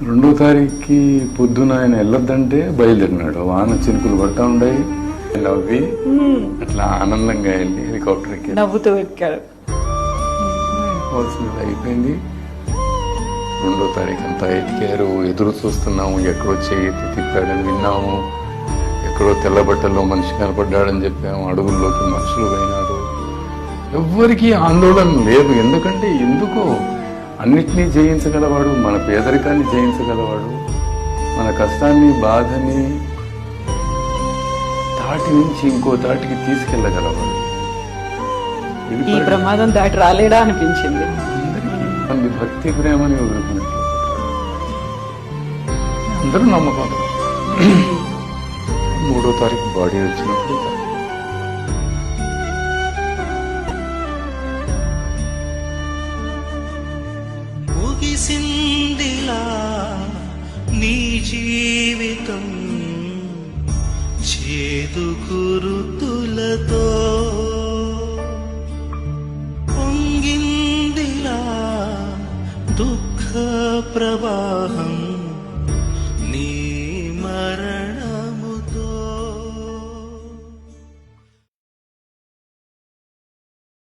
2వ తారీఖుకి పొద్దున ఆయన వెళ్ళొద్దంటే బయలుదేరినాడు. వాన చినుకులు పడతా ఉన్నాయి. నవ్వి అట్లా ఆనందంగా వెళ్ళి హెలికాప్టర్ ఎక్కి నవ్వుతూ ఎక్కారు. అయిపోయింది. 2వ తారీఖు అంతా ఎక్కారు. ఎదురు చూస్తున్నాము, ఎక్కడో చేతి తిప్పాడని విన్నాము, ఎక్కడో తెల్లబట్టల్లో మనిషి కనపడ్డాడని చెప్పాము. అడుగుల్లోకి మనుషులు పోయినారు. ఎవ్వరికీ ఆందోళన లేదు. ఎందుకో అన్నిటినీ జయించగలవాడు, మన పేదరికాన్ని జయించగలవాడు, మన కష్టాన్ని బాధని తాటి నుంచి ఇంకో తాటికి తీసుకెళ్లగలవాడు. ఈ ప్రమాదం దాటి రాలేడా అనిపించింది. అందరికీ భక్తి ప్రేమని వదులుకున్నట్లు అందరూ నమ్మకం. 3వ తారీఖు బాడీ వచ్చినప్పుడు ముగిసిందిలా నీ జీవితం చేదు గురుతులతో, పొంగిందిలా దుఃఖ ప్రవాహం